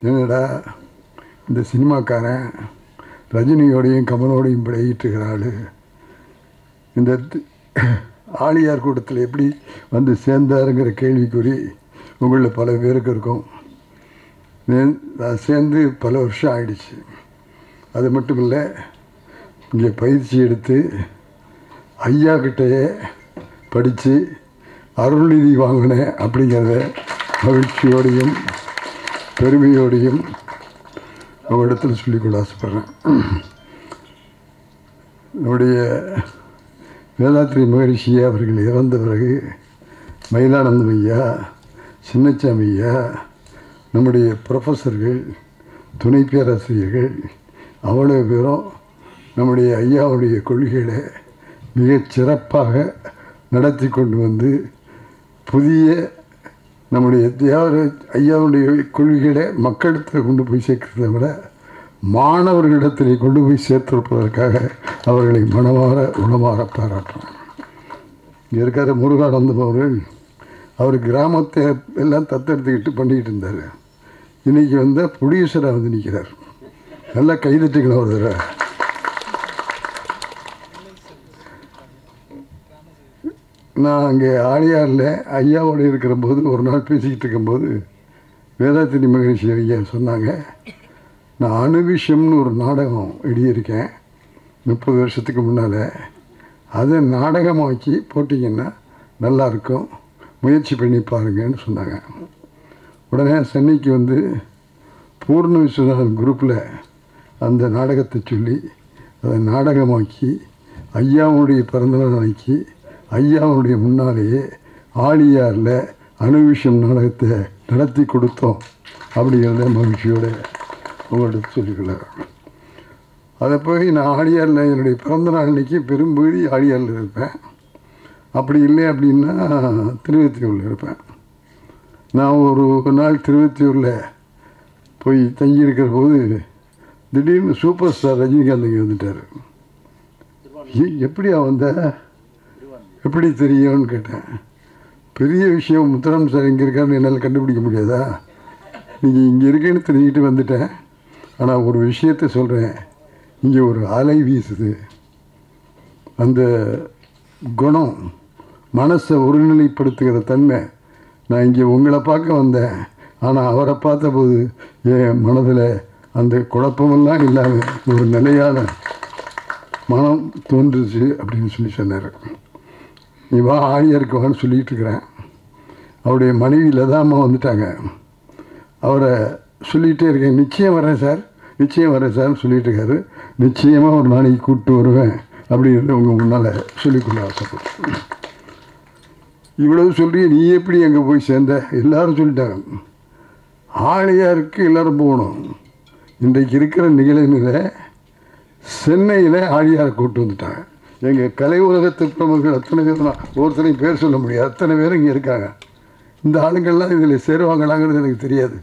என்னடா இந்த சினிமாக்காரன் ரஜினியோடையும் கமலோடையும் பழகிட்டுருக்கிற ஆள் இந்த ஆழியார் கூட்டத்தில் எப்படி வந்து சேர்ந்தாருங்கிற கேள்விக்குறி உங்களில் பல பேருக்கு இருக்கும். நான் சேர்ந்து பல வருஷம் ஆயிடுச்சு. அது மட்டும் இல்லை, இங்கே பயிற்சி எடுத்து ஐயா கிட்டையே படித்து அருள்நிதி வாங்கினேன் அப்படிங்கிறத மகிழ்ச்சியோடையும் பெருமையோடையும் அவரிடத்தில் சொல்லிக்கொள்ள ஆசைப்படுறேன். நம்முடைய வேதாத்ரி மகரிஷி அவர்கள் இறந்த பிறகு மயிலானந்தம் ஐயா, சின்னச்சாமி ஐயா, நம்முடைய ப்ரொஃபஸர்கள், துணை பேராசிரியர்கள் அவ்வளோ பேரும் நம்முடைய ஐயாவுடைய கொள்கைகளை மிகச் சிறப்பாக நடத்தி கொண்டு வந்து புதிய நம்முடைய ஐயாவுடைய கொள்கைகளை மக்களிடத்தில் கொண்டு போய் சேர்க்கிறத விட மாணவர்களிடத்தில் கொண்டு போய் சேர்த்திருப்பதற்காக அவர்களை மனமாற உளமாற பாராட்டுறோம். இங்கே இருக்கிற முருகானந்தம் அவர்கள் அவர் கிராமத்தை எல்லாம் தத்தெடுத்துக்கிட்டு பண்ணிக்கிட்டு இருந்தார். இன்றைக்கி வந்து ப்ரொடியூசராக வந்து நிற்கிறார். நல்லா கைதட்டிக்கணும் ஒரு தடவை. நான் அங்கே ஆழியாரில் ஐயாவோடு இருக்கிற போது ஒரு நாள் பேசிக்கிட்டு இருக்கும்போது வேதாத்திரி மகரிஷி ஐயா சொன்னாங்க, நான் அணுவிஷம்னு ஒரு நாடகம் எழுதியிருக்கேன் 30 வருஷத்துக்கு முன்னால். அதை நாடகமாக்கி போட்டிங்கன்னா நல்லாயிருக்கும், முயற்சி பண்ணி பாருங்கன்னு சொன்னாங்க. உடனே சென்னைக்கு வந்து பூர்ண விஸ்வநாதன் குரூப்பில் அந்த நாடகத்தை சொல்லி அதை நாடகமாக்கி ஐயாவுடைய பிறந்தநாள் அன்னைக்கு ஐயாவுடைய முன்னாலேயே ஆழியாரில் அணுவிஷம் நாடகத்தை நடத்தி கொடுத்தோம் அப்படிங்கிறத மகிழ்ச்சியோடு உங்கள்கிட்ட சொல்லிக்கொள்ளார். அதை போய் நான் ஆழியாரில் என்னுடைய பிறந்தநாள் அன்னைக்கு பெரும்பகுதி ஆழியாரில் இருப்பேன். அப்படி இல்லை அப்படின்னா திருவத்தியூரில் இருப்பேன். நான் ஒரு நாள் திருவத்தியூரில் போய் தங்கியிருக்கிற போது திடீர்னு சூப்பர் ஸ்டார் ரஜினிகாந்த் இங்கே வந்துட்டார். எப்படியா வந்த, எப்படி தெரியும்னு கேட்டேன். பெரிய விஷயம், முத்துராமன் சார் இங்கே இருக்காருன்னு என்னால் கண்டுபிடிக்க முடியாதா? நீங்கள் இங்கே இருக்கேன்னு தெரிஞ்சுக்கிட்டு வந்துட்டேன். ஆனால் ஒரு விஷயத்தை சொல்கிறேன், இங்கே ஒரு அலை வீசுது. அந்த குணம், மனசை ஒருநிலைப்படுத்துகிற தன்மை. நான் இங்கே உங்களை பார்க்க வந்தேன், ஆனால் அவரை பார்த்தபோது என் மனதில் அந்த குழப்பமெல்லாம் இல்லாமல் ஒரு நிலையான மனம் தோன்றுச்சு அப்படின்னு சொன்னார். நீ வா ஆழியாருக்கு வான்னு சொல்லிகிட்டு இருக்கிறேன். அவருடைய மனைவி லதாமா வந்துட்டாங்க. அவரை சொல்லிகிட்டே இருக்கேன், நிச்சயம் வரேன் சார், நிச்சயம் வரேன் சார்னு சொல்லிகிட்டு இருக்காரு. நிச்சயமாக ஒரு நாளைக்கு கூப்பிட்டு வருவேன் அப்படிங்கிறத உங்கள் முன்னால் சொல்லிக்கொள்ள ஆசைப்படுறேன். இவ்வளவு சொல்லி நீ எப்படி அங்கே போய் சேர்ந்த? எல்லோரும் சொல்லிட்டாங்க, ஆழியாருக்கு எல்லோரும் போகணும். இன்றைக்கு இருக்கிற நிகழ்நிலை சென்னையில் ஆழியாரை கூப்பிட்டு வந்துட்டாங்க. எங்கள் கலை உலகத்து பிரமுகர்கள் அத்தனை பேர், ஒருத்தனையும் பேர் சொல்ல முடியாது, அத்தனை பேரும் இங்கே இருக்காங்க. இந்த ஆளுங்கள்லாம் இதில் சேருவாங்களாங்கிறது எனக்கு தெரியாது.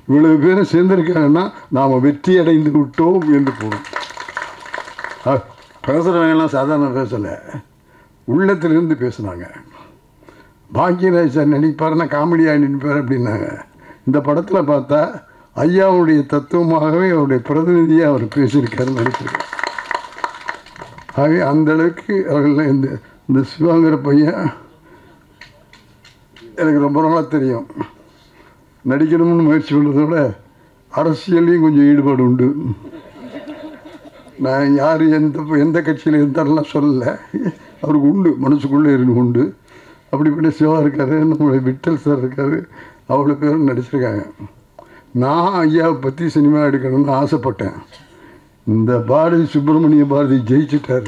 இவ்வளவு பேரும் சேர்ந்துருக்காங்கன்னா நாம் வெற்றி அடைந்து விட்டோம் என்று போகணும். பேசுகிறவங்கெல்லாம் சாதாரண பேசலை, உள்ளத்திலிருந்து பேசுனாங்க. பாக்கியராஜ் சார் நடிப்பாருன்னா காமெடியாக நடிப்பார் அப்படின்னாங்க. இந்த படத்தில் பார்த்தா ஐயாவுடைய தத்துவமாகவே அவருடைய பிரதிநிதியாக அவர் பேசியிருக்காருன்னு நடிச்சிருக்கார். ஆகவே அந்தளவுக்கு அவர்கள் இந்த சிவாங்கிற பையன் எனக்கு ரொம்ப நாளாக தெரியும். நடிக்கணும்னு முயற்சி பண்ணுறதோட அரசியல்லையும் கொஞ்சம் ஈடுபாடு உண்டு. நான் யார் எந்த கட்சியில் இருந்தாலும் சொல்லலை, அவருக்கு உண்டு, மனசுக்குள்ளே இருந்து உண்டு. அப்படிப்பட்ட சிவா இருக்கார், நம்மளுடைய விட்டல் சார் இருக்கார், அவ்வளோ பேரும் நடிச்சிருக்காங்க. நான் ஐயாவை பற்றி சினிமா எடுக்கணும்னு ஆசைப்பட்டேன். இந்த பாரதி சுப்பிரமணிய பாரதி ஜெயிச்சிட்டார்.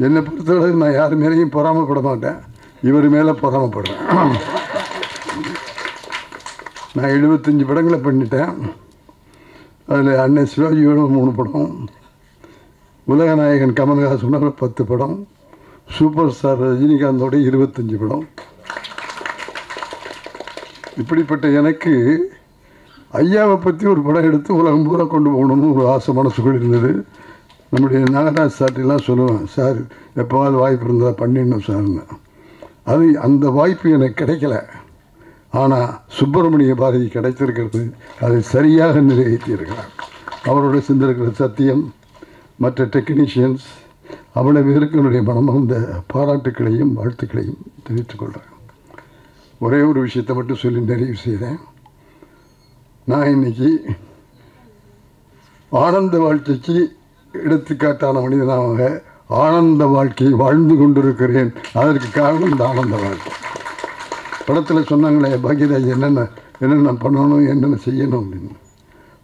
என்னை பொறுத்தவரை நான் யார் மேலேயும் பொறாமப்பட மாட்டேன், இவர் மேலே பொறாமப்படுறேன். நான் 75 படங்களை பண்ணிட்டேன். அதில் அண்ணன் சிவாஜியோட 3 படம், உலகநாயகன் கமல்ஹாசனோட 10 படம், சூப்பர் ஸ்டார் ரஜினிகாந்தோட 25 படம். இப்படிப்பட்ட எனக்கு ஐயாவை பற்றி ஒரு படம் எடுத்து உலகம் பூரா கொண்டு போகணும்னு ஒரு ஆசை மனசுக்குள் இருந்தது. நம்முடைய நாகராஜ் சார்ட்டெல்லாம் சொல்லுவேன், சார் எப்போவாது வாய்ப்பு இருந்தால் பண்ணிடணும் சார்னு. அந்த வாய்ப்பு எனக்கு கிடைக்கல. ஆனால் சுப்பிரமணிய பாரதி கிடைத்திருக்கிறது. அதை சரியாக நிறைவேற்றியிருக்கிறார். அவரோட சிந்திருக்கிற சத்தியம், மற்ற டெக்னீஷியன்ஸ், அவ்வளவு பேருக்கு என்னுடைய மனமார்ந்த பாராட்டுக்களையும் வாழ்த்துக்களையும் தெரிவித்துக் கொள்கிறேன். ஒரே ஒரு விஷயத்தை மட்டும் சொல்லி நிறைவு செய்கிறேன். நான் இன்னைக்கு ஆனந்த வாழ்க்கைக்கு எடுத்துக்காட்டான மனிதனாக ஆனந்த வாழ்க்கையை வாழ்ந்து கொண்டிருக்கிறேன். அதற்கு காரணம் இந்த ஆனந்த வாழ்க்கை. படத்தில் சொன்னாங்களே பாக்யராஜ் என்னென்ன பண்ணணும், என்னென்ன செய்யணும் அப்படின்னு.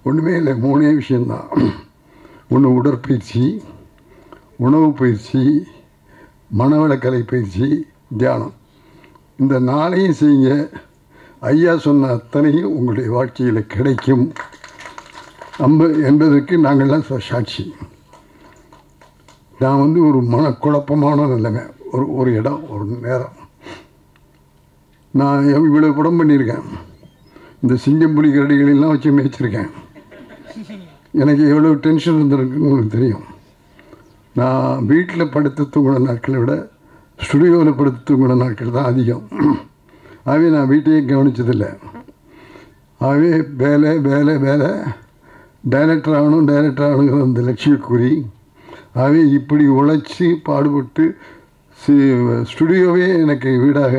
ஒன்றுமே இல்லை, 3 விஷயந்தான். ஒன்று உடற்பயிற்சி, உணவு பயிற்சி, மனவளக்கலை பயிற்சி, தியானம். இந்த 4ஐயும் செய்யுங்க. ஐயா சொன்ன அத்தனையும் உங்களுடைய வாழ்க்கையில் கிடைக்கும் என்பதற்கு நாங்கள்லாம் சாட்சி. நான் ஒரு மனக்குழப்பமான நிலைமை, ஒரு இடம், ஒரு நேரம். நான் இவ்வளோ படம் பண்ணியிருக்கேன். இந்த சிங்கம்புலி கரடிகளெல்லாம் வச்சு மேய்ச்சிருக்கேன். எனக்கு எவ்வளோ டென்ஷன் இருந்திருக்குன்னு உங்களுக்கு தெரியும். நான் வீட்டில் படுத்து தூங்கின நாட்களை விட ஸ்டுடியோவில் படுத்து தூங்கின நாட்கள் தான் அதிகம். ஆகவே நான் வீட்டையே கவனித்ததில்லை. ஆகவே வேலை வேலை வேலை, டைரக்டர் ஆகணுங்கிற அந்த லட்சியக்குறி. ஆகவே இப்படி உழைச்சி பாடுபட்டு ஸ்டுடியோவே எனக்கு வீடாக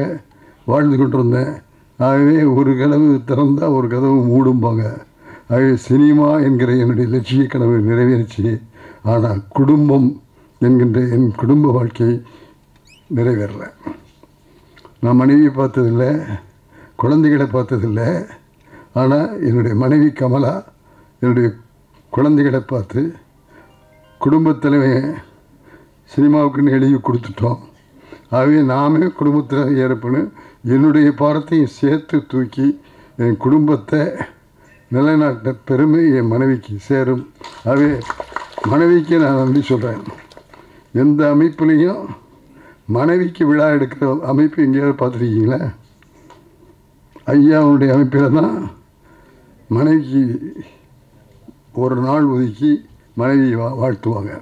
வாழ்ந்து கொண்டிருந்தேன். ஆகவே ஒரு கதவு திறந்தால் ஒரு கதவு மூடும்பாங்க. ஆகவே சினிமா என்கிற என்னுடைய லட்சிய கனவு நிறைவேறிச்சு. ஆனால் குடும்பம் என்கின்ற என் குடும்ப வாழ்க்கை நிறைவேறல. நான் மனைவியை பார்த்ததில்லை, குழந்தைகளை பார்த்ததில்லை. ஆனால் என்னுடைய மனைவி கமலா என்னுடைய குழந்தைகளை பார்த்து குடும்பத்தில் சினிமாவுக்குன்னு எழுதி கொடுத்துட்டோம். ஆகவே நாமே குடும்பத்தில் ஏற்பன்னு என்னுடைய பாரத்தையும் சேர்த்து தூக்கி என் குடும்பத்தை நிலைநாட்ட பெருமை என் மனைவிக்கு சேரும். ஆகவே மனைவிக்கு நான் நன்றி சொல்கிறேன். எந்த அமைப்புலேயும் மனைவிக்கு விழா எடுக்கிற அமைப்பு எங்கேயாவது பார்த்துருக்கீங்களா? ஐயாவுடைய அமைப்பில் தான் மனைவிக்கு ஒரு நாள் ஒதுக்கி மனைவி வாழ்த்துவாங்க.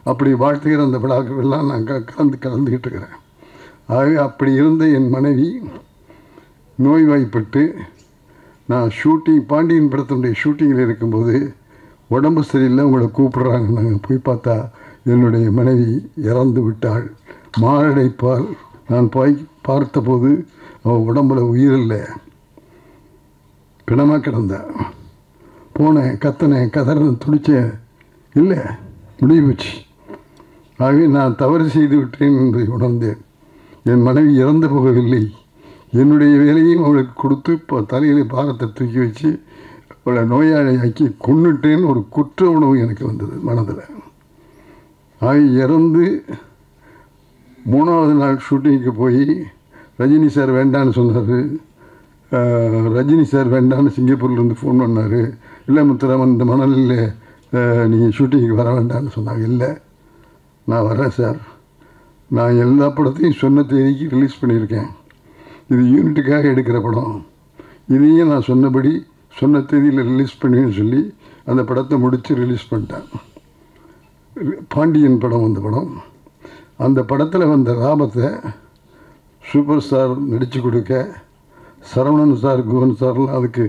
அப்படி வாழ்த்துகிற அந்த விழாக்கெல்லாம் நான் கலந்துக்கிட்டு இருக்கிறேன். ஆகவே அப்படி இருந்த என் மனைவி நோய்வாய்ப்பட்டு நான் பாண்டியன் படத்தினுடைய ஷூட்டிங்கில் இருக்கும்போது உடம்பு சரியில்லை, உங்களை கூப்பிடுறாங்க. நாங்கள் போய் பார்த்தா என்னுடைய மனைவி இறந்து விட்டாள். மாரடைப்பால் நான் போய் பார்த்தபோது அவள் உடம்புல உயிரில்லை, பிணமாக கிடந்தா. போனேன், கத்தினேன், கதறேன், துடித்தேன். இல்லை, முடிவு போச்சு. ஆகவே நான் தவறு செய்து விட்டேன் என்று உணர்ந்தேன். என் மனைவி இறந்து போகவில்லை. என்னுடைய வேலையும் அவளுக்கு கொடுத்து இப்போ தலையில் பாரத்தை தூக்கி வச்சு அவளை நோயாளியாக்கி கொன்னுட்டேன்னு ஒரு குற்ற உணவு எனக்கு வந்தது மனதில். ஆகி இறந்து 3வது நாள் ஷூட்டிங்க்கு போய் ரஜினி சார் வேண்டான்னு சொன்னார். ரஜினி சார் வேண்டான்னு சிங்கப்பூர்லேருந்து ஃபோன் பண்ணார். இல்லை முத்துராமன், இந்த மணலில் நீங்கள் ஷூட்டிங்க்கு வர வேண்டான்னு சொன்னாங்க. இல்லை, நான் வரேன் சார். நான் எல்லா படத்தையும் சொன்ன தேதிக்கு ரிலீஸ் பண்ணியிருக்கேன். இது யூனிட்டுக்காக எடுக்கிற படம். இதையும் நான் சொன்னபடி சொன்ன தேதியில் ரிலீஸ் பண்ணுவேன்னு சொல்லி அந்த படத்தை முடித்து ரிலீஸ் பண்ணிட்டேன். பாண்டியன் படம் வந்த படம். அந்த படத்தில் வந்த லாபத்தை சூப்பர் ஸ்டார் நடித்து கொடுக்க, சரவணன் சார், குவன் சார்லாம் அதுக்கு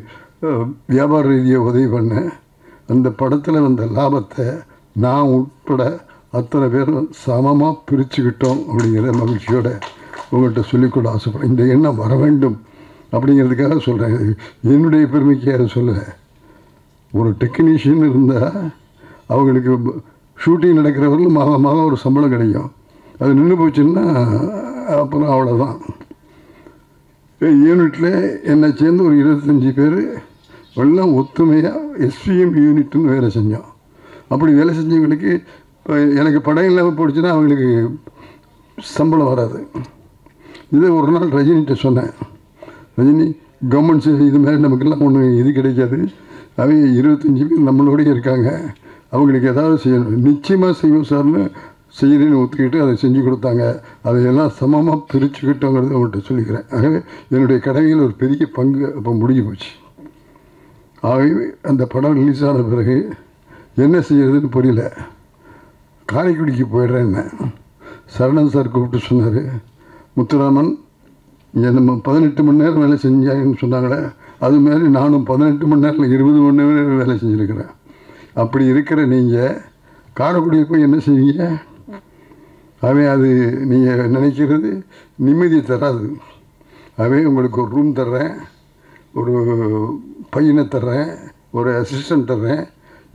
வியாபார ரீதியாக உதவி பண்ணேன். அந்த படத்தில் வந்த லாபத்தை நான் உட்பட அத்தனை பேரும் சமமாக பிரிச்சுக்கிட்டோம் அப்படிங்கிற மகிழ்ச்சியோடு உங்கள்கிட்ட சொல்லிக்கொள்ள ஆசைப்படுறேன். இந்த எண்ணம் வர வேண்டும் அப்படிங்கிறதுக்காக சொல்கிறேன். என்னுடைய பெருமைக்காக சொல்லலை. ஒரு டெக்னீஷியன் இருந்தால் அவங்களுக்கு ஷூட்டிங் நடக்கிறவர்களும் மாதம் ஒரு சம்பளம் கிடைக்கும். அது நின்று போச்சுன்னா அப்புறம் அவ்வளோதான். யூனிட்டில் என்னை சேர்ந்து ஒரு 25 பேர் எல்லாம் ஒத்துமையாக எஸ்பிஎம் யூனிட்டுன்னு வேலை செஞ்சோம். அப்படி வேலை செஞ்சவங்களுக்கு எனக்கு படம் இல்லாமல் போயிடுச்சுன்னா அவங்களுக்கு சம்பளம் வராது. இதை ஒரு நாள் ரஜினிகிட்ட சொன்னேன். ரஜினி, கவர்மெண்ட் இது மாதிரி நமக்கெல்லாம் ஒன்று இது கிடைக்காது. அவங்க 25 பேர் நம்மளோடய இருக்காங்க, அவங்களுக்கு ஏதாவது செய்யணும். நிச்சயமாக செய்வோம் சார்னு செய்கிறேன்னு ஒத்துக்கிட்டு அதை செஞ்சு கொடுத்தாங்க. அதையெல்லாம் சமமாக பிரிச்சுக்கிட்டோங்கிறது அவங்கள்ட்ட சொல்லிக்கிறேன். ஆகவே என்னுடைய கடமையில் ஒரு பெரிய பங்கு அப்போ முடிஞ்சு போச்சு. ஆகவே அந்த படம் ரிலீஸ் ஆன பிறகு என்ன செய்யறதுன்னு புரியல. காரைக்குடிக்கு போயிடுறேன்னு சரணன் சார் கூப்பிட்டு சொன்னார். முத்துராமன் இங்கே நம்ம 18 மணி நேரம் வேலை செஞ்சாங்கன்னு சொன்னாங்களே, அது மாதிரி நானும் 18 மணி நேரம் 20 மணி நேரம் வேலை செஞ்சுருக்கிறேன். அப்படி இருக்கிற நீங்கள் காரைக்குடியை போய் என்ன செய்வீங்க? அது நீங்கள் நினைக்கிறது நிம்மதியை தராது. உங்களுக்கு ஒரு ரூம் தர்றேன், ஒரு பையனை தர்றேன், ஒரு அசிஸ்டன்ட் தர்றேன்,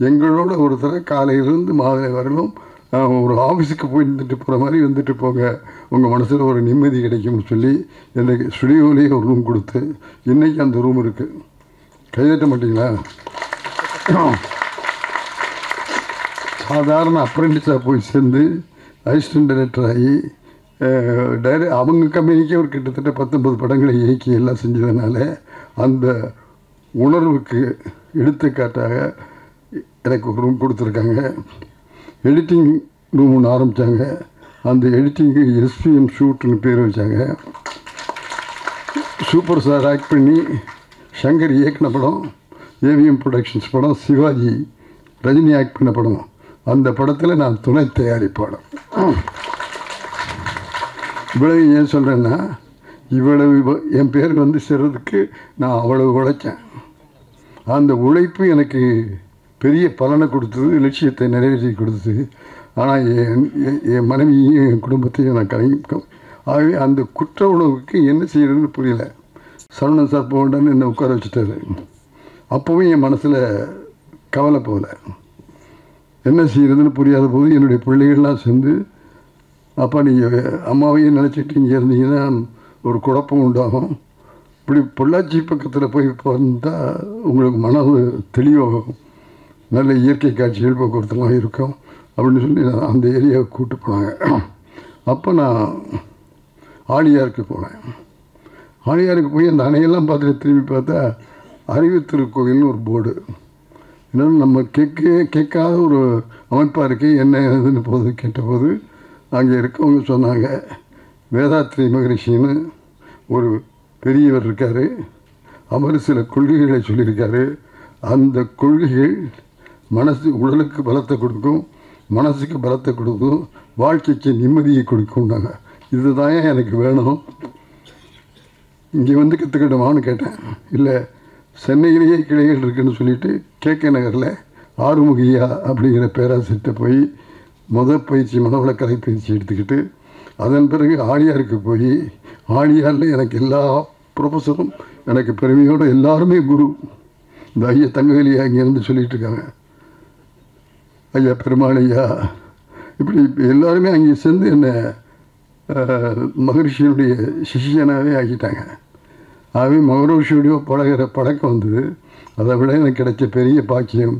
எங்களோட ஒருத்தரை காலையிலேருந்து மாலை வரலும் ஒரு ஆஃபீஸுக்கு போய் வந்துட்டு போகிற மாதிரி வந்துட்டு போங்க, உங்கள் மனசில் ஒரு நிம்மதி கிடைக்கும்னு சொல்லி எனக்கு ஸ்டுடியோலேயே ஒரு ரூம் கொடுத்து இன்றைக்கி அந்த ரூம் இருக்குது. கைதட்ட மாட்டிங்களா? சாதாரண அப்ரெண்டிஸாக போய் சேர்ந்து அசிஸ்டன்ட் டைரக்டர் ஆகி அவங்க கம்பெனிக்கே ஒரு கிட்டத்தட்ட 19 படங்களை இயக்கி எல்லாம் செஞ்சதுனால அந்த உணர்வுக்கு எடுத்துக்காட்டாக எனக்கு ஒரு ரூம் கொடுத்துருக்காங்க. எடிட்டிங் ரூம் ஒன்று ஆரம்பித்தாங்க. அந்த எடிட்டிங்கு எஸ்பிஎம் ஷூட்டுன்னு பேர் வச்சாங்க. சூப்பர் ஸ்டார் ஆக்ட் பண்ணி சங்கர் இயக்கின படம், ஏவிஎம் ப்ரொடக்ஷன்ஸ் படம், சிவாஜி ரஜினி ஆக்ட் பண்ண படம். அந்த படத்தில் நான் துணை தயாரிப்பாளர். இவ்வளவு ஏன் சொல்கிறேன்னா, இவ்வளவு என் பேர் வந்து சேர்றதுக்கு நான் அவ்வளவு உழைச்சேன். அந்த உழைப்பு எனக்கு பெரிய பலனை கொடுத்தது, லட்சியத்தை நிறைவேற்றி கொடுத்தது. ஆனால் என் மனைவியும் என் குடும்பத்தையும் நான் ஆகவே அந்த குற்ற உணவுக்கு என்ன செய்யறதுன்னு புரியல. சரவணன் சார் போகணுன்னு என்னை உட்கார வச்சுட்டாரு. அப்போவும் என் மனசில் கவலை போகல. என்ன செய்யறதுன்னு புரியாத போது என்னுடைய பிள்ளைகள்லாம் சேர்ந்து, அப்பா நீங்கள் அம்மாவையும் நினச்சிட்டு இங்கே இருந்தீங்கன்னா ஒரு குழப்பம் உண்டாகும், இப்படி பொள்ளாச்சி பக்கத்தில் போய் வந்தால் உங்களுக்கு மனது தெளிவாகும், நல்ல இயற்கை காட்சிகள் போக்குவரத்துலாம் இருக்கும் அப்படின்னு சொல்லி அந்த ஏரியாவை கூப்பிட்டு போனாங்க. அப்போ நான் ஆழியாருக்கு போனேன். ஆழியாருக்கு போய் அந்த அணையெல்லாம் பார்த்துட்டு திரும்பி பார்த்தா அறிவு திருக்கோயில்னு ஒரு போர்டு. என்னென்னு நம்ம கேட்காத ஒரு அமைப்பாக இருக்குது. என்ன இதுன்னு போது கேட்டபோது அங்கே இருக்கவங்க சொன்னாங்க, வேதாத்ரி மகரிஷின்னு ஒரு பெரியவர் இருக்கார், அவர் சில கொள்கைகளை சொல்லியிருக்காரு. அந்த கொள்கைகள் உடலுக்கு பலத்தை கொடுக்கும், மனசுக்கு பலத்தை கொடுக்கும், வாழ்க்கைக்கு நிம்மதியை கொடுக்கும்னாங்க. இதுதான் எனக்கு வேணும், இங்கே வந்து கற்றுக்கிட்டோமான்னு கேட்டேன். இல்லை, சென்னையிலேயே கிளைகள் இருக்குதுன்னு சொல்லிட்டு கேகே நகரில் ஆறுமுகியா அப்படிங்கிற பேராசிரியர்கிட்ட போய் பயிற்சி மனவளக்கலை பயிற்சி எடுத்துக்கிட்டு அதன் பிறகு ஆழியாருக்கு போய் ஆழியாரில் எனக்கு எல்லா ப்ரொஃபஸரும் எனக்கு பெருமையோடு எல்லாருமே குரு. இந்த ஐயா தங்கவேலியா இங்கேருந்து சொல்லிகிட்டு இருக்காங்க, ஐயா பெருமாள் ஐயா, இப்படி எல்லாருமே அங்கே சேர்ந்து என்னை மகரிஷியுடைய சிஷியனாகவே ஆக்கிட்டாங்க. ஆகவே மகரிஷியுடைய பழக்கம் வந்தது. அதை விட எனக்கு கிடைச்ச பெரிய பாக்கியம்,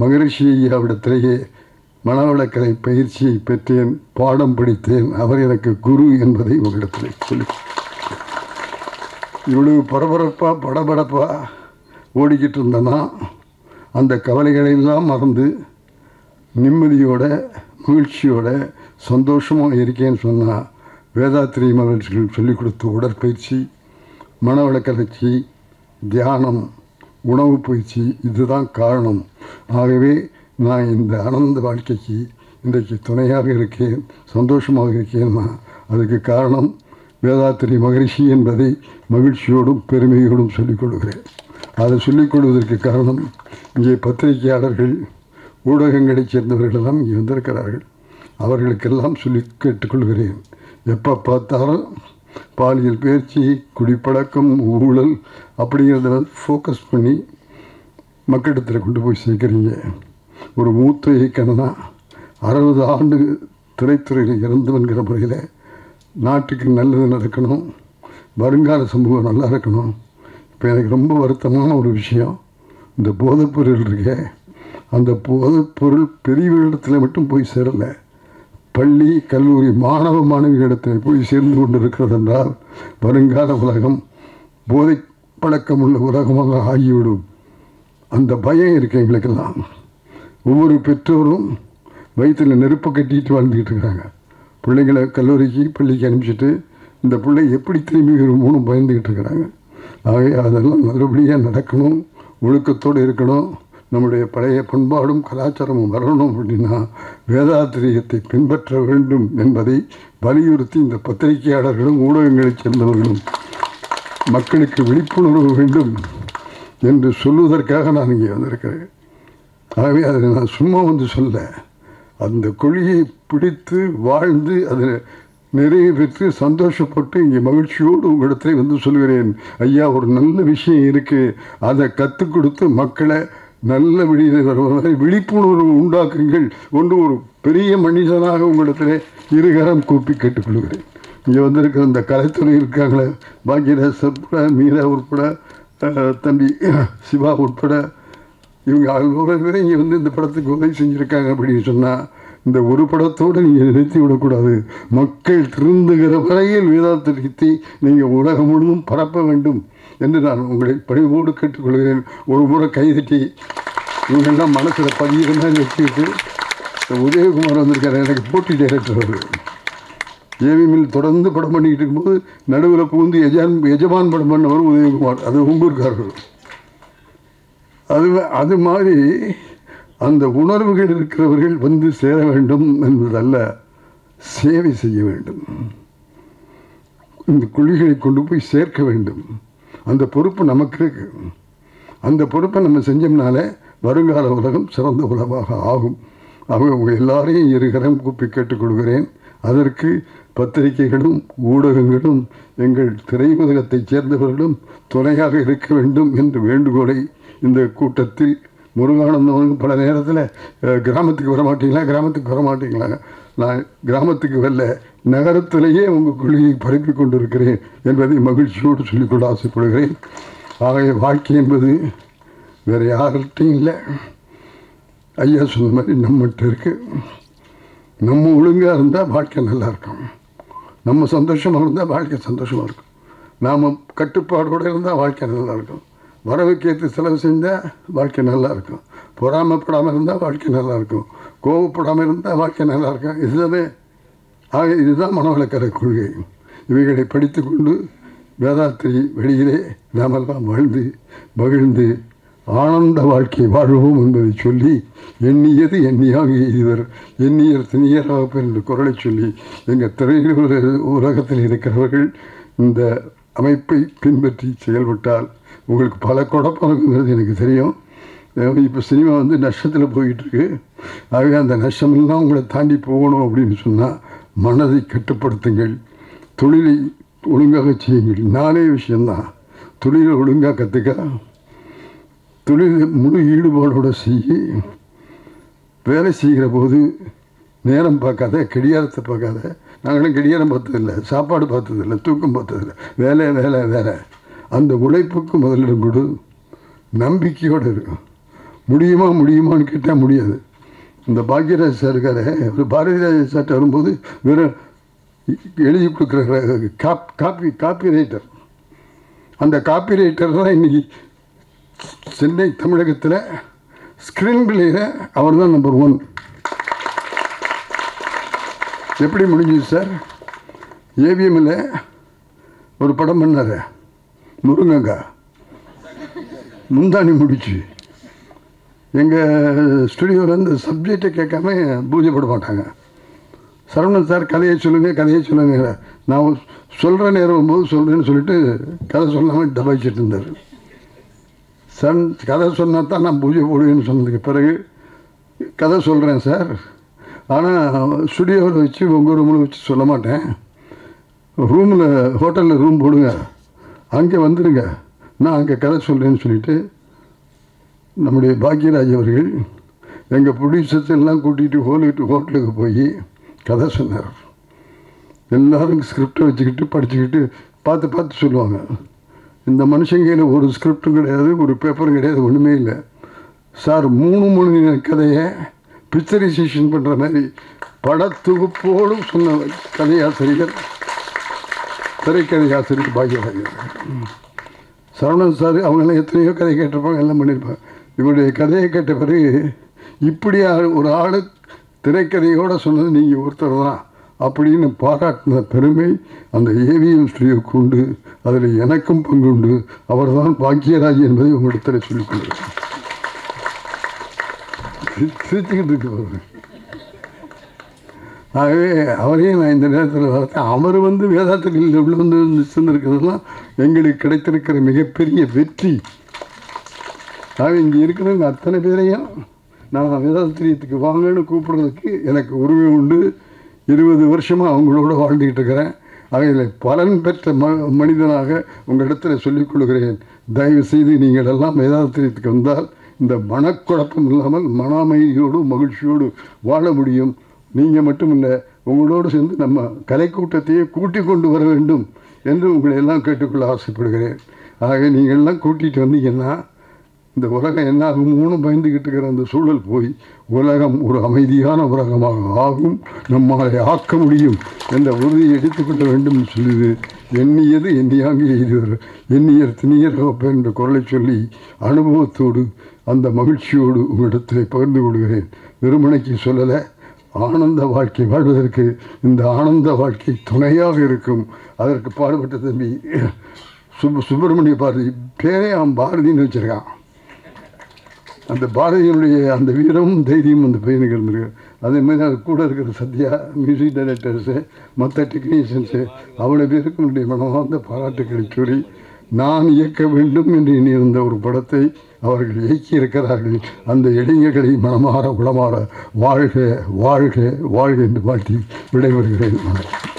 மகரிஷி ஐயாவிடத்திலேயே மனவளக்கலை பயிற்சியை பெற்றேன், பாடம் படித்தேன், அவர் எனக்கு குரு என்பதை உங்களிடத்தில் சொல்லி, இவ்வளவு பரபரப்பாக படபடப்பாக ஓடிக்கிட்டு இருந்தேன்னா அந்த கவலைகளெல்லாம் மறந்து நிம்மதியோட மகிழ்ச்சியோட சந்தோஷமாக இருக்கேன்னு சொன்னால் வேதாத்ரி மகிழ்ச்சிகள் சொல்லிக் கொடுத்த உடற்பயிற்சி, மனவளக்கலைச்சி, தியானம், உணவு பயிற்சி, இதுதான் காரணம். ஆகவே நான் இந்த ஆனந்த வாழ்க்கைக்கு இன்றைக்கு துணையாக இருக்கேன், சந்தோஷமாக இருக்கேன்னா அதுக்கு காரணம் வேதாத்ரி மகரிஷி என்பதை மகிழ்ச்சியோடும் பெருமையோடும் சொல்லிக் கொள்கிறேன். அதை சொல்லிக் கொள்வதற்கு காரணம், இங்கே பத்திரிகையாளர்கள் ஊடகங்களைச் சேர்ந்தவர்களெல்லாம் இங்கே வந்திருக்கிறார்கள். அவர்களுக்கெல்லாம் சொல்லி கேட்டுக்கொள்கிறேன், எப்போ பார்த்தாலும் பாலியல் பயிற்சி, குடிப்பழக்கம், ஊழல் அப்படிங்கிறத ஃபோக்கஸ் பண்ணி மக்களிடத்தில் கொண்டு போய் சேர்க்குறீங்க. ஒரு மூத்த இயக்கணும்னா 60 ஆண்டு திரைத்துறையில் இறந்துவன்கிற முறையில் நாட்டுக்கு நல்லது நடக்கணும், வருங்கால சமூகம் நல்லா இருக்கணும். இப்போ எனக்கு ரொம்ப வருத்தமான ஒரு விஷயம், இந்த போதைப்பொருள் இருக்கே, அந்த போதைப்பொருள் பெரியவர்களிடத்தில் மட்டும் போய் சேரலை, பள்ளி கல்லூரி மாணவ மாணவிகளிடத்தில் போய் சேர்ந்து கொண்டு இருக்கிறது என்றால் வருங்கால உலகம் போதை பழக்கம் உள்ள உலகமாக ஆகிவிடும். அந்த பயம் இருக்குது எங்களுக்கெல்லாம். ஒவ்வொரு பெற்றோரும் வயிற்றில் நெருப்பை கட்டிட்டு வாழ்ந்துக்கிட்டு இருக்கிறாங்க. பிள்ளைங்களை கல்லூரிக்கு பள்ளிக்கு அனுப்பிச்சிட்டு இந்த பிள்ளை எப்படி திரும்பி வருமோன்னு பயந்துக்கிட்டு இருக்கிறாங்க. ஆகவே அதெல்லாம் நல்லபடியாக நடக்கணும், ஒழுக்கத்தோடு இருக்கணும், நம்முடைய பழைய பண்பாடும் கலாச்சாரமும் வரணும் அப்படின்னா வேதாத்திரியத்தை பின்பற்ற வேண்டும் என்பதை வலியுறுத்தி இந்த பத்திரிகையாளர்களும் ஊடகங்களைச் சேர்ந்தவர்களும் மக்களுக்கு விழிப்புணர்வு வேண்டும் என்று சொல்வதற்காக நான் இங்கே வந்திருக்கிறேன். ஆகவே அதை நான் சும்மா வந்து சொல்ல, அந்த கொள்கையை பிடித்து வாழ்ந்து அதில் நிறைய பெற்று சந்தோஷப்பட்டு இங்கே மகிழ்ச்சியோடு உங்களிடத்தில் வந்து சொல்கிறேன். ஐயா, ஒரு நல்ல விஷயம் இருக்குது, அதை கற்றுக் கொடுத்து மக்களை நல்ல வழியில் வருவதை விழிப்புணர்வு உண்டாக்குங்கள் ஒன்று ஒரு பெரிய மனிதனாக உங்களிடத்தில் இருகரம் கூப்பி கேட்டுக்கொள்கிறேன். இங்கே வந்திருக்கிற இந்த கலைத்துறை இருக்காங்களே, பாக்யராஜ் உட்பட, மீரா உட்பட, தம்பி சிவா உட்பட, இவங்க அவ்வளோ பேரை இங்கே வந்து இந்த படத்துக்கு உதவி செஞ்சுருக்காங்க அப்படின்னு சொன்னால் இந்த ஒரு படத்தோடு நீங்கள் நிறுத்தி விடக்கூடாது. மக்கள் திருந்துகிற வரையில் வேதாத்திரியத்தை நீங்கள் உலகம் முழுவதும் பரப்ப வேண்டும் என்று நான் உங்களை பணிவோடு கேட்டுக்கொள்கிறேன். ஒரு முறை கைதட்டி இவங்கெல்லாம் மனசில் பதிகிற மாதிரி வச்சுக்கிட்டு உதயகுமார் வந்திருக்காரு, எனக்கு போட்டி டைரக்டர். அவர் ஏவிஎம்மில் தொடர்ந்து படம் பண்ணிக்கிட்டு இருக்கும்போது நடுவில் புகுந்து எஜமான் படம் பண்ணவர் உதயகுமார். அது உங்கூர்காரர்கள். அது மாதிரி அந்த உணர்வுகள் இருக்கிறவர்கள் வந்து சேர வேண்டும் என்பதல்ல, சேவை செய்ய வேண்டும். இந்த கொள்கைகளை கொண்டு போய் சேர்க்க வேண்டும். அந்த பொறுப்பு நமக்கு இருக்கு. அந்த பொறுப்பை நம்ம செஞ்சோம்னாலே வருங்கால உலகம் சிறந்த உலகமாக ஆகும். ஆக உங்கள் எல்லாரையும் இருகரம் கூப்பி கேட்டுக்கொள்கிறேன். அதற்கு பத்திரிகைகளும் ஊடகங்களும் எங்கள் திரையுலகத்தைச் சேர்ந்தவர்களும் துணையாக இருக்க வேண்டும் என்ற வேண்டுகோளை இந்த கூட்டத்தில் முருகானந்தவனுக்கு பல நேரத்தில் கிராமத்துக்கு வரமாட்டீங்களா, நான் கிராமத்துக்கு வரல, நகரத்திலேயே உங்கள் கொள்கையை பரப்பி கொண்டிருக்கிறேன் என்பதை மகிழ்ச்சியோடு சொல்லிக்கொள்ள ஆசைப்படுகிறேன். ஆகவே வாழ்க்கை என்பது வேறு யார்கிட்டையும் இல்லை. ஐயா சொன்ன மாதிரி நம்மகிட்ட இருக்குது. நம்ம ஒழுங்காக இருந்தால் வாழ்க்கை நல்லா இருக்கும். நம்ம சந்தோஷமாக இருந்தால் வாழ்க்கை சந்தோஷமாக இருக்கும். நாம் கட்டுப்பாடோடு இருந்தால் வாழ்க்கை நல்லா இருக்கும். வரவுக்கேற்று செலவு செஞ்சால் வாழ்க்கை நல்லாயிருக்கும். பொறாமப்படாமல் இருந்தால் வாழ்க்கை நல்லாயிருக்கும். கோபப்படாமல் இருந்தால் வாழ்க்கை நல்லாயிருக்கும். இதுதானே இதுதான் மனவளக்கலை கொள்கை. இவைகளை படித்து கொண்டு வேதாத்திரி வெளியிலே நாமெல்லாம் வாழ்ந்து மகிழ்ந்து ஆனந்த வாழ்க்கை வாழ்வோம் என்பதை சொல்லி, எண்ணியது எண்ணியாக எய்துவர் எண்ணியர் திணியராக என்று குரலை சொல்லி, எங்கள் திரையுலக உலகத்தில் இருக்கிறவர்கள் இந்த அமைப்பை பின்பற்றி செயல்பட்டால் உங்களுக்கு பல குழப்பங்கிறது எனக்கு தெரியும். இப்போ சினிமா வந்து நஷ்டத்தில் போயிட்டுருக்கு. ஆகவே அந்த நஷ்டமெல்லாம் உங்களை தாண்டி போகணும் அப்படின்னு சொன்னால் மனதை கட்டுப்படுத்துங்கள், தொழிலை ஒழுங்காக செய்யுங்கள். நானே விஷயந்தான், தொழிலை ஒழுங்காக கற்றுக்க, தொழில் முழு ஈடுபாடோடு செய்ய, வேலை செய்கிற போது நேரம் பார்க்காத, கடிகாரத்தை பார்க்காத. நாங்களும் கடிகாரம் பார்த்ததில்லை, சாப்பாடு பார்த்ததில்லை, தூக்கம் பார்த்ததில்லை. வேலை வேலை வேலை. அந்த உழைப்புக்கு முதலிடம் கொடு, நம்பிக்கையோடு இருக்கும். முடியுமான்னு கேட்டால் முடியாது. இந்த பாக்யராஜ் சார் இருக்காரு, ஒரு பாரதிராஜ சார்ட்ட வரும்போது வெறும் எழுதி கொடுக்குற காப்பி ரைட்டர். அந்த காப்பி ரைட்டர் தான் இன்றைக்கி சென்னை தமிழகத்தில் ஸ்க்ரீன் பிளேயில் அவர் தான் நம்பர் 1. எப்படி முடிஞ்சுது சார்? ஏவிஎம்மில் ஒரு படம் பண்ணார், முருங்கங்கா, முந்தானி முடிச்சு. எங்கள் ஸ்டுடியோவில் இந்த சப்ஜெக்டை கேட்காம பூஜை போட மாட்டாங்க. சரவணன் சார் கதையை சொல்லுங்க, நான் சொல்கிற நேரம் போது சொல்கிறேன்னு சொல்லிட்டு கதை சொல்லாமல் தபாய்ச்சிட்டு இருந்தார். கதை சொன்னால் தான் நான் பூஜை போடுவேன்னு சொன்னதுக்கு பிறகு கதை சொல்கிறேன் சார், ஆனால் ஸ்டுடியோவில் வச்சு உங்கள் ரூமில் வச்சு சொல்ல மாட்டேன், ரூமில் ஹோட்டலில் ரூம் போடுங்க, அங்கே வந்துடுங்க, நான் அங்கே கதை சொல்கிறேன்னு சொல்லிவிட்டு நம்முடைய பாக்யராஜ் அவர்கள் எங்கள் ப்ரொடியூசர்ஸ் எல்லாம் கூட்டிகிட்டு ஹோட்டலுக்கு போய் கதை சொன்னார். எல்லோரும் ஸ்கிரிப்டை வச்சுக்கிட்டு படிச்சுக்கிட்டு பார்த்து சொல்லுவாங்க. இந்த மனுஷங்கையில் ஒரு ஸ்கிரிப்டும் கிடையாது, ஒரு பேப்பரும் கிடையாது, ஒன்றுமே இல்லை சார். 3 மணி கதையை பிக்சரைசேஷன் பண்ணுற மாதிரி படத்தொகுப்போடும் சொன்ன கதையாசிரியர், திரைக்கதை ஆசிரியர் பாக்யராஜ். சரவணன் சார் அவங்கெல்லாம் எத்தனையோ கதை கேட்டிருப்பாங்க, எல்லாம் பண்ணியிருப்பாங்க. இவருடைய கதையை கேட்ட பிறகு இப்படி ஒரு ஆள் திரைக்கதையோடு சொன்னது நீங்கள் ஒருத்தர் தான் அப்படின்னு பாராட்டின பெருமை அந்த ஏவிஎம் ஸ்டுடியோவுக்கு உண்டு. அதில் எனக்கும் பங்குண்டு. அவர் தான் பாக்யராஜ் என்பதை உங்களிடத்தில் சொல்லிக்கொள்கிறேன். சிரிச்சுக்கிட்டு இருக்க போகிறேன். ஆகவே அவரையும் நான் இந்த நேரத்தில் வளர்த்தேன். அவர் வந்து வேதாத்திரியில் உள்ள வந்து இருக்கிறதுலாம் எங்களுக்கு கிடைத்திருக்கிற மிகப்பெரிய வெற்றி. ஆக இங்கே இருக்கிறவங்க அத்தனை பேரையும் நான் வேதாத்திரியத்துக்கு வாங்கன்னு கூப்பிட்றதுக்கு எனக்கு உரிமை உண்டு. 20 வருஷமாக அவங்களோட வாழ்ந்துக்கிட்டு இருக்கிறேன். ஆக இதில் பலன் பெற்ற மனிதனாக உங்களிடத்தில் சொல்லிக்கொள்கிறேன். தயவு செய்து நீங்கள் எல்லாம் வேதாத்திரியத்துக்கு வந்தால் இந்த மனக்குழப்பம் இல்லாமல் மன அமைதியோடு மகிழ்ச்சியோடு வாழ முடியும். நீங்கள் மட்டும் இல்லை, உங்களோடு சேர்ந்து நம்ம கலைக்கூட்டத்தையே கூட்டி கொண்டு வர வேண்டும் என்று உங்களை எல்லாம் கேட்டுக்கொள்ள ஆசைப்படுகிறேன். ஆக நீங்கள் எல்லாம் கூட்டிகிட்டு வந்தீங்கன்னா இந்த உலகம் என்ன ஆகும்னு பயந்துக்கிட்டு இருக்கிற அந்த சூழல் போய் உலகம் ஒரு அமைதியான உலகமாக ஆகும், நம்மளை ஆக்க முடியும் என்ற உறுதியை எடுத்துக்கொள்ள வேண்டும் சொல்லுது. எண்ணியது எண்ணியாங்க எய்துவர் எண்ணியர் திணியர் என்ற குரலை சொல்லி அனுபவத்தோடு அந்த மகிழ்ச்சியோடு உங்களிடத்தில் பகிர்ந்து கொள்கிறேன். வெறுமனைக்கு சொல்லலை, ஆனந்த வாழ்க்கை வாழ்வதற்கு இந்த ஆனந்த வாழ்க்கை துணையாக இருக்கும். அதற்கு பாடுபட்ட தம்பி சுப்பிரமணிய பாரதி பேரே அவன் பாரதின்னு வச்சுருக்கான். அந்த பாரதியினுடைய அந்த வீரமும் தைரியமும் அந்த பையனுக்கு இருந்திருக்கு. அதே மாதிரி அது கூட இருக்கிற சத்யா, மியூசிக் டைரக்டர்ஸு, மற்ற டெக்னீஷியன்ஸு, அவ்வளோ பேருக்கு என்னுடைய மனமார்ந்த பாராட்டுக்களை சொல்லி நான் இயக்க வேண்டும் என்று எண்ணியிருந்த ஒரு படத்தை அவர்கள் இயக்கியிருக்கிறார்கள். அந்த இளைஞர்களை மனமாற உளமாற வாழ்க வாழ்க வாழ்க என்று வாழ்த்தி விடைபெறுகிறேன்.